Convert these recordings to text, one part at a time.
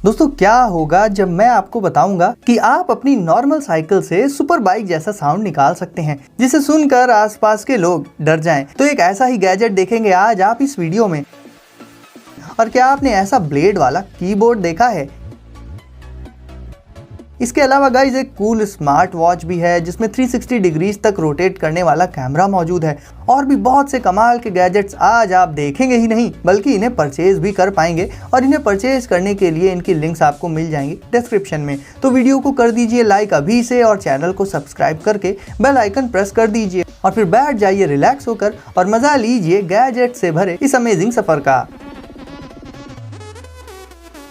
दोस्तों क्या होगा जब मैं आपको बताऊंगा कि आप अपनी नॉर्मल साइकिल से सुपर बाइक जैसा साउंड निकाल सकते हैं जिसे सुनकर आसपास के लोग डर जाएं। तो एक ऐसा ही गैजेट देखेंगे आज आप इस वीडियो में। और क्या आपने ऐसा ब्लेड वाला कीबोर्ड देखा है? इसके अलावा गाइस एक कूल स्मार्ट वॉच भी है जिसमें 360 डिग्रीज तक रोटेट करने वाला कैमरा मौजूद है। और भी बहुत से कमाल के गैजेट्स आज आप देखेंगे ही नहीं बल्कि इन्हें परचेज भी कर पाएंगे। और इन्हें परचेज करने के लिए इनकी लिंक्स आपको मिल जाएंगी डिस्क्रिप्शन में। तो वीडियो को कर दीजिए लाइक अभी से और चैनल को सब्सक्राइब करके बेल आइकन प्रेस कर दीजिए और फिर बैठ जाइए रिलैक्स होकर और मजा लीजिए गैजेट से भरे इस अमेजिंग सफर का।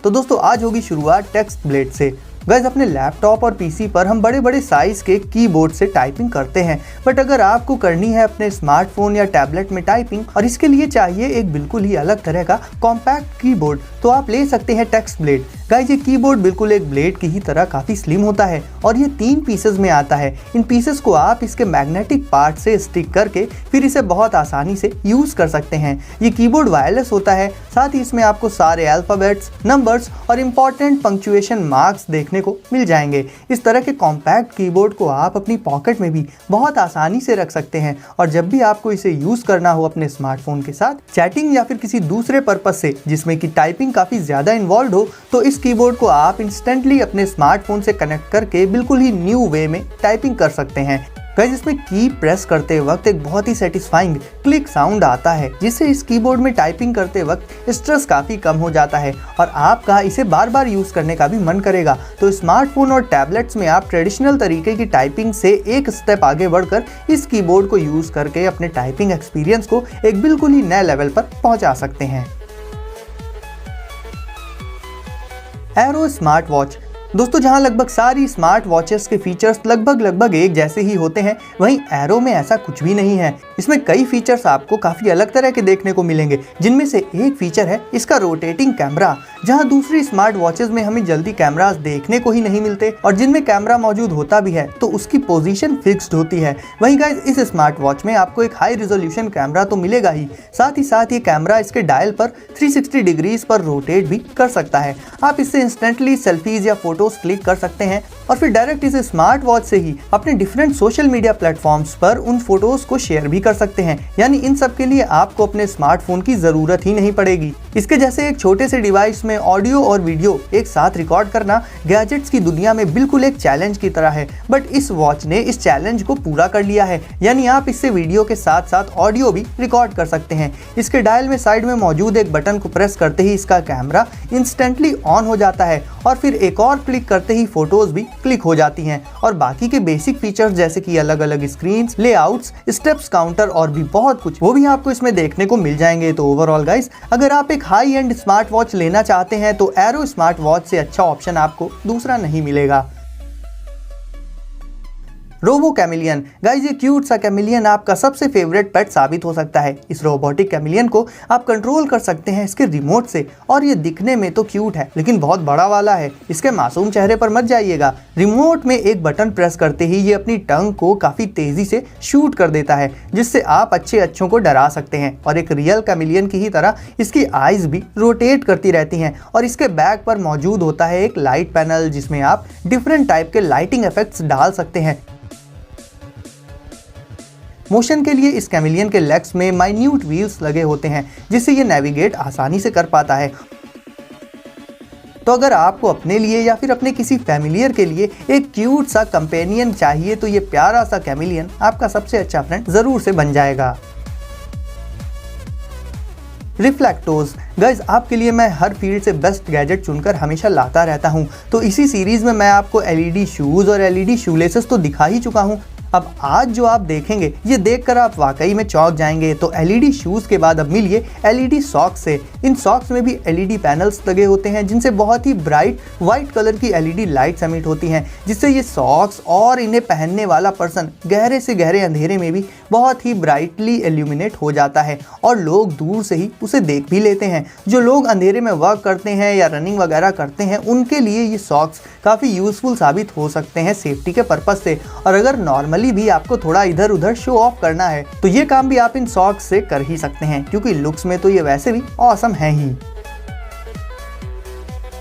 तो दोस्तों आज होगी शुरुआत टेक्स्ट ब्लेड से। गाइस अपने लैपटॉप और पीसी पर हम बड़े बड़े साइज के कीबोर्ड से टाइपिंग करते हैं, बट अगर आपको करनी है अपने स्मार्टफोन या टैबलेट में टाइपिंग और इसके लिए चाहिए एक बिल्कुल ही अलग तरह का कॉम्पैक्ट कीबोर्ड, तो आप ले सकते हैं टेक्स्ट ब्लेड। गाइस ये कीबोर्ड बिल्कुल एक ब्लेड की ही तरह काफी स्लिम होता है और ये 3 पीसेस में आता है। इन पीसेस को आप इसके मैग्नेटिक पार्ट से स्टिक करके फिर इसे बहुत आसानी से यूज कर सकते हैं। ये कीबोर्ड वायरलेस होता है, साथ ही इसमें आपको सारे अल्फाबेट्स, नंबर्स और इंपॉर्टेंट पंक्चुएशन मार्क्स देखने को मिल जाएंगे। इस तरह के कॉम्पैक्ट कीबोर्ड को आप अपनी पॉकेट में भी बहुत आसानी से रख सकते हैं और जब भी आपको इसे यूज करना हो अपने स्मार्टफोन के साथ चैटिंग या फिर किसी दूसरे पर्पस से जिसमें कि टाइपिंग काफी ज्यादा इन्वॉल्व हो, तो इस कीबोर्ड को आप इंस्टेंटली अपने स्मार्टफोन से कनेक्ट करके बिल्कुल ही न्यू वे में टाइपिंग कर सकते हैं। गाइस इसमें की प्रेस करते वक्त एक बहुत ही सेटिस्फाइंग क्लिक साउंड आता है जिससे इस कीबोर्ड में टाइपिंग करते वक्त स्ट्रेस काफी कम हो जाता है और आपका इसे बार बार यूज करने का भी मन करेगा। तो स्मार्टफोन और टैबलेट्स में आप ट्रेडिशनल तरीके की टाइपिंग से एक स्टेप आगे बढ़कर इस कीबोर्ड को यूज करके अपने टाइपिंग एक्सपीरियंस को एक बिल्कुल ही नए लेवल पर पहुंचा सकते हैं। Arrow smart watch. दोस्तों जहां लगभग सारी स्मार्ट वॉचेस के फीचर्स लगभग एक जैसे ही होते हैं, वहीं एरो में ऐसा कुछ भी नहीं है। इसमें कई फीचर्स आपको काफी अलग तरह के देखने को मिलेंगे, जिनमें से एक फीचर है इसका रोटेटिंग कैमरा। जहां दूसरी स्मार्ट वॉचेस में हमें जल्दी कैमरास देखने को ही नहीं मिलते और जिनमें कैमरा मौजूद होता भी है तो उसकी पोजीशन फिक्स्ड होती है, वहीं गाइस इस स्मार्ट वॉच में आपको एक हाई रिजोल्यूशन कैमरा तो मिलेगा ही साथ ये कैमरा इसके डायल पर 360 डिग्रीज पर रोटेट भी कर सकता है। आप इससे इंस्टेंटली सेल्फीज या फोटोज क्लिक कर सकते हैं और फिर डायरेक्ट इस स्मार्ट वॉच से ही अपने डिफरेंट सोशल मीडिया प्लेटफॉर्म्स पर उन फोटोज को शेयर भी कर सकते हैं। यानी इन सब के लिए आपको अपने स्मार्टफोन की जरूरत ही नहीं पड़ेगी। इसके जैसे एक छोटे से डिवाइस में ऑडियो और वीडियो एक साथ रिकॉर्ड करना गैजेट्स की दुनिया में बिल्कुल एक चैलेंज की तरह है, बट इस वॉच ने इस चैलेंज को पूरा कर लिया है। यानी आप इससे वीडियो के साथ साथ ऑडियो भी रिकॉर्ड कर सकते हैं। इसके डायल में साइड में मौजूद एक बटन को प्रेस करते ही इसका कैमरा इंस्टेंटली ऑन हो जाता है और फिर एक और क्लिक करते ही फोटोज भी क्लिक हो जाती हैं। और बाकी के बेसिक फीचर्स जैसे कि अलग अलग स्क्रीन्स, लेआउट्स, स्टेप्स काउंटर और भी बहुत कुछ वो भी आपको इसमें देखने को मिल जाएंगे। तो ओवरऑल गाइस अगर आप एक हाई एंड स्मार्ट वॉच लेना चाहते हैं तो एरो स्मार्ट वॉच से अच्छा ऑप्शन आपको दूसरा नहीं मिलेगा। Robo chameleon. गाइस ये क्यूट सा कैमिलियन आपका सबसे फेवरेट पेट साबित हो सकता है। इस रोबोटिक कैमिलियन को आप कंट्रोल कर सकते हैं इसके रिमोट से और ये दिखने में तो क्यूट है लेकिन बहुत बड़ा वाला है। इसके मासूम चेहरे पर मत जाइएगा। रिमोट में एक बटन प्रेस करते ही ये अपनी टंग को काफी तेजी से शूट कर देता है जिससे आप अच्छों को डरा सकते हैं। और एक रियल कैमिलियन की ही तरह इसकी आईज भी रोटेट करती रहती हैं और इसके बैक पर मौजूद होता है एक लाइट पैनल जिसमें आप डिफरेंट टाइप के लाइटिंग इफेक्ट्स डाल सकते हैं। मोशन के लिए इस कैमिलियन के लेग्स में माइन्यूट व्हील्स लगे होते हैं जिससे ये नेविगेट आसानी से कर पाता है। तो अगर आपको अपने लिए या फिर अपने किसी फैमिलियर के लिए एक क्यूट सा कंपेनियन चाहिए तो ये प्यारा सा कैमिलियन आपका सबसे अच्छा फ्रेंड जरूर से बन जाएगा। रिफ्लेक्टोज। गाइज आपके लिए मैं हर फील्ड से बेस्ट गैजेट चुनकर हमेशा लाता रहता हूँ। तो इसी सीरीज में मैं आपको एलईडी शूज और एलईडी शूलेसेस तो दिखा ही चुका हूँ। अब आज जो आप देखेंगे ये देखकर आप वाकई में चौंक जाएंगे। तो एलईडी शूज के बाद अब मिलिए एलईडी सॉक्स से। इन सॉक्स में भी एलईडी पैनल्स लगे होते हैं जिनसे बहुत ही ब्राइट व्हाइट कलर की एलईडी लाइट्स एमिट होती हैं जिससे ये सॉक्स और इन्हें पहनने वाला पर्सन गहरे से गहरे अंधेरे में भी बहुत ही ब्राइटली इल्यूमिनेट हो जाता है और लोग दूर से ही उसे देख भी लेते हैं। जो लोग अंधेरे में वर्क करते हैं या रनिंग वगैरह करते हैं उनके लिए ये सॉक्स काफ़ी यूजफुल साबित हो सकते हैं सेफ्टी के पर्पज से। और अगर नॉर्मली भी आपको थोड़ा इधर उधर शो ऑफ करना है तो ये काम भी आप इन सॉक्स से कर ही सकते हैं क्योंकि लुक्स में तो ये वैसे भी ऑसम है ही।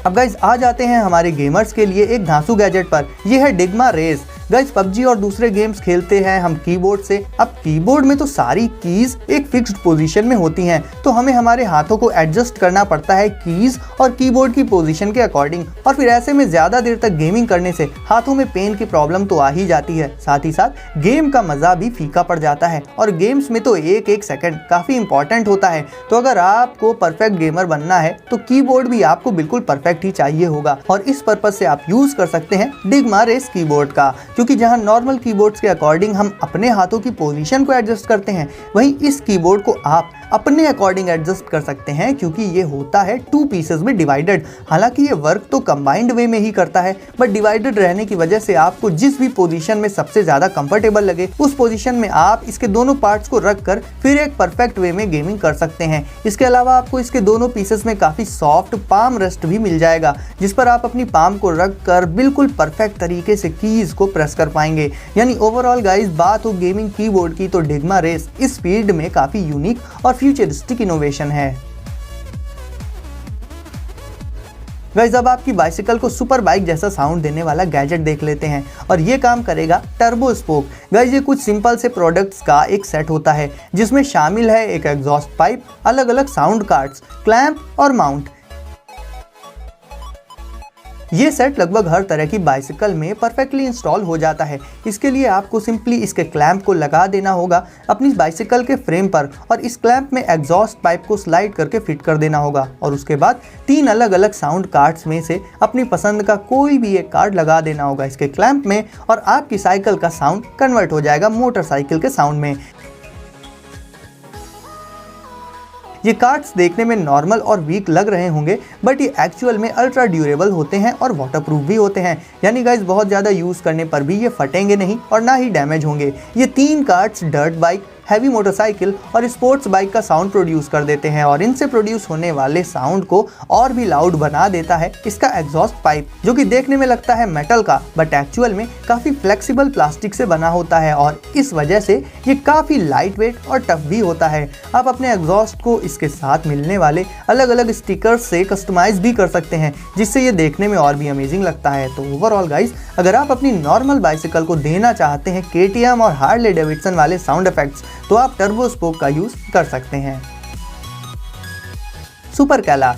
अब गाइज आ जाते हैं हमारे गेमर्स के लिए एक धांसू गैजेट पर। यह है डिग्मा रेस। गाइज पबजी और दूसरे गेम्स खेलते हैं हम कीबोर्ड से। अब कीबोर्ड में तो सारी कीज एक फिक्स्ड पोजीशन में होती हैं, तो हमें हमारे हाथों को एडजस्ट करना पड़ता है कीज और कीबोर्ड की पोजीशन के अकॉर्डिंग। और फिर ऐसे में ज्यादा देर तक गेमिंग करने से हाथों में पेन की प्रॉब्लम तो आ ही जाती है, साथ ही साथ गेम का मजा भी फीका पड़ जाता है। और गेम्स में तो एक एक सेकंड काफी इंपॉर्टेंट होता है, तो अगर आपको परफेक्ट गेमर बनना है तो कीबोर्ड भी आपको बिल्कुल परफेक्ट ही चाहिए होगा। और इस पर्पज से आप यूज कर सकते हैं डिग्मा रेस कीबोर्ड का, क्योंकि जहां नॉर्मल कीबोर्ड्स के अकॉर्डिंग हम अपने हाथों की पोजीशन को एडजस्ट करते हैं, वहीं इस कीबोर्ड को आप अपने अकॉर्डिंग एडजस्ट कर सकते हैं, क्योंकि ये होता है 2 पीसेस में डिवाइडेड। हालांकि ये वर्क तो कंबाइंड वे में ही करता है, बट डिवाइडेड रहने की वजह से आपको जिस भी पोजीशन में सबसे ज्यादा कंफर्टेबल लगे उस पोजीशन में आप इसके दोनों पार्ट्स को रख कर फिर एक परफेक्ट वे में गेमिंग कर सकते हैं। इसके अलावा आपको इसके दोनों पीसेस में काफी सॉफ्ट पाम रेस्ट भी मिल जाएगा, जिस पर आप अपनी पाम को रख कर बिल्कुल परफेक्ट तरीके से कीज को प्रेस कर पाएंगे। यानी ओवरऑल गाइस बात हो गेमिंग कीबोर्ड की तो डिग्मा रेस इस फील्ड में काफी यूनिक और फ्यूचरिस्टिक इनोवेशन है। गाइस अब आपकी बाइसिकल को सुपर बाइक जैसा साउंड देने वाला गैजेट देख लेते हैं, और ये काम करेगा टर्बो स्पोक। गाइस ये कुछ सिंपल से प्रोडक्ट्स का एक सेट होता है, जिसमें शामिल है एक एग्जॉस्ट पाइप, अलग अलग साउंड कार्ड्स, क्लैंप और माउंट। ये सेट लगभग हर तरह की बाइसिकल में परफेक्टली इंस्टॉल हो जाता है। इसके लिए आपको सिंपली इसके क्लैंप को लगा देना होगा अपनी बाइसिकल के फ्रेम पर, और इस क्लैंप में एग्जॉस्ट पाइप को स्लाइड करके फिट कर देना होगा। और उसके बाद 3 अलग अलग साउंड कार्ड्स में से अपनी पसंद का कोई भी एक कार्ड लगा देना होगा इसके क्लैंप में, और आपकी साइकिल का साउंड कन्वर्ट हो जाएगा मोटरसाइकिल के साउंड में। ये कार्ड्स देखने में नॉर्मल और वीक लग रहे होंगे, बट ये एक्चुअल में अल्ट्रा ड्यूरेबल होते हैं और वाटरप्रूफ भी होते हैं। यानी गाइस बहुत ज़्यादा यूज़ करने पर भी ये फटेंगे नहीं और ना ही डैमेज होंगे। ये 3 cards dirt bike, heavy motorcycle और स्पोर्ट्स बाइक का साउंड प्रोड्यूस कर देते हैं, और इनसे प्रोड्यूस होने वाले साउंड को और भी लाउड बना देता है इसका एग्जॉस्ट पाइप, जो कि देखने में लगता है मेटल का, बट एक्चुअल में काफ़ी फ्लेक्सिबल प्लास्टिक से बना होता है, और इस वजह से ये काफ़ी लाइट वेट और टफ भी होता है। आप अपने एग्जॉस्ट को इसके साथ मिलने वाले अलग अलग स्टिकर्स से कस्टमाइज भी कर सकते हैं, जिससे ये देखने में और भी अमेजिंग लगता है। तो ओवरऑल गाइस अगर आप अपनी नॉर्मल बाइसिकल को देना चाहते हैं KTM और हार्ले डेविडसन वाले साउंड इफेक्ट्स, तो आप टर्बो स्पोक का यूज कर सकते हैं। सुपर कैला।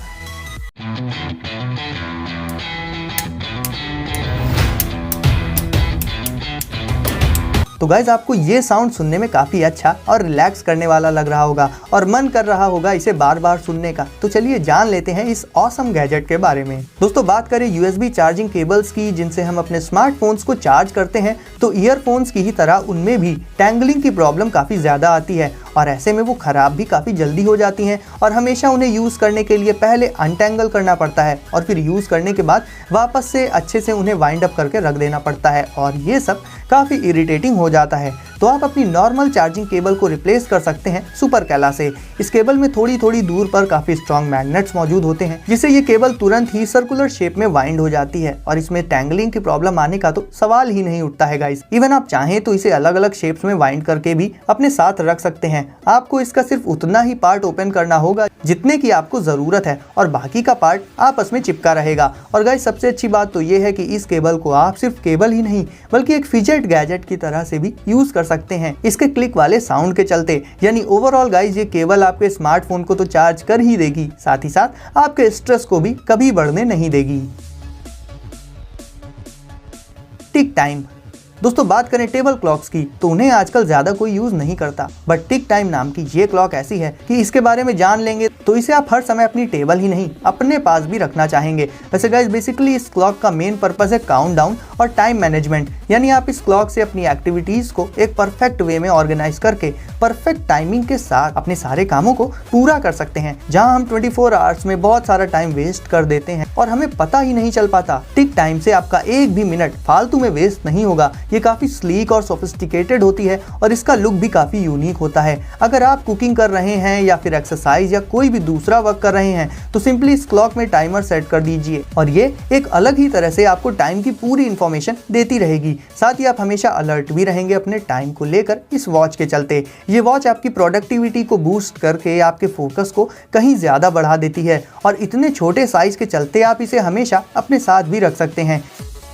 तो गाइज आपको ये साउंड सुनने में काफ़ी अच्छा और रिलैक्स करने वाला लग रहा होगा और मन कर रहा होगा इसे बार बार सुनने का। तो चलिए जान लेते हैं इस ऑसम गैजेट के बारे में। दोस्तों बात करें USB चार्जिंग केबल्स की जिनसे हम अपने स्मार्टफोन्स को चार्ज करते हैं, तो ईयरफोन्स की ही तरह उनमें भी टैंगलिंग की प्रॉब्लम काफ़ी ज़्यादा आती है, और ऐसे में वो ख़राब भी काफ़ी जल्दी हो जाती हैं, और हमेशा उन्हें यूज़ करने के लिए पहले अनटैंगल करना पड़ता है और फिर यूज़ करने के बाद वापस से अच्छे से उन्हें वाइंड अप करके रख देना पड़ता है, और ये सब काफ़ी इरिटेटिंग हो जाता है। तो आप अपनी नॉर्मल चार्जिंग केबल को रिप्लेस कर सकते हैं सुपर कैला से। इस केबल में थोड़ी थोड़ी दूर पर काफ़ी स्ट्रॉन्ग मैग्नेट्स मौजूद होते हैं, जिससे ये केबल तुरंत ही सर्कुलर शेप में वाइंड हो जाती है, और इसमें टैंगलिंग की प्रॉब्लम आने का तो सवाल ही नहीं उठता है गाइस। इवन आप चाहें तो इसे अलग अलग शेप्स में वाइंड करके भी अपने साथ रख सकते हैं। आपको इसका सिर्फ उतना ही पार्ट ओपन करना होगा जितने की आपको ज़रूरत है, और बाकी का पार्ट आपस में चिपका रहेगा। और गाइस सबसे अच्छी बात तो ये है कि इस केबल को आप सिर्फ केबल ही नहीं बल्कि एक फिजेट गैजेट की तरह से भी यूज़ कर सकते हैं इसके क्लिक वाले साउंड के चलते। यानी ओवरऑल गाइस ये केबल आपके स्मार्टफोन को तो चार्ज कर ही देगी, साथ ही साथ आपके स्ट्रेस को भी कभी बढ़ने नहीं देगी। टिक टाइम। दोस्तों बात करें टेबल क्लॉक्स की, तो उन्हें आजकल ज़्यादा कोई यूज़ नहीं करता, बट टिक टाइम नाम की ये क्लॉक ऐसी है कि इसके बारे में जान लेंगे तो इसे आप हर समय अपनी टेबल ही नहीं अपने पास भी रखना चाहेंगे। वैसे गाइस बेसिकली इस क्लॉक का मेन पर्पस है काउंटडाउन और टाइम मैनेजमेंट। यानी आप इस क्लॉक से अपनी एक्टिविटीज़ को एक परफेक्ट वे में ऑर्गेनाइज करके परफेक्ट टाइमिंग के साथ अपने सारे कामों को पूरा कर सकते हैं। जहाँ हम 24 आवर्स में बहुत सारा टाइम वेस्ट कर देते हैं और हमें पता ही नहीं चल पाता, टिक टाइम से आपका एक भी मिनट फालतू में वेस्ट नहीं होगा। ये काफ़ी स्लीक और सोफिस्टिकेटेड होती है और इसका लुक भी काफ़ी यूनिक होता है। अगर आप कुकिंग कर रहे हैं या फिर एक्सरसाइज या कोई भी दूसरा वर्क कर रहे हैं तो सिंपली इस क्लॉक में टाइमर सेट कर दीजिए और ये एक अलग ही तरह से आपको टाइम की पूरी इंफॉर्मेशन देती रहेगी। साथ ही आप हमेशा अलर्ट भी रहेंगे अपने टाइम को लेकर इस वॉच के चलते। ये वॉच आपकी प्रोडक्टिविटी को बूस्ट करके आपके फोकस को कहीं ज़्यादा बढ़ा देती है और इतने छोटे साइज के चलते आप इसे हमेशा अपने साथ भी रख सकते हैं।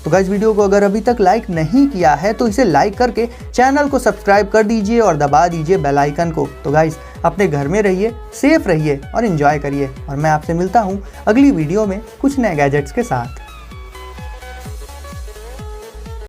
तो गाइस, वीडियो को अगर अभी तक लाइक नहीं किया है तो इसे लाइक करके चैनल को सब्सक्राइब कर दीजिए और दबा दीजिए बेल आइकन को। तो गाइस, अपने घर में रहिए, सेफ रहिए और एंजॉय करिए और मैं आपसे मिलता हूँ अगली वीडियो में कुछ नए गैजेट्स के साथ।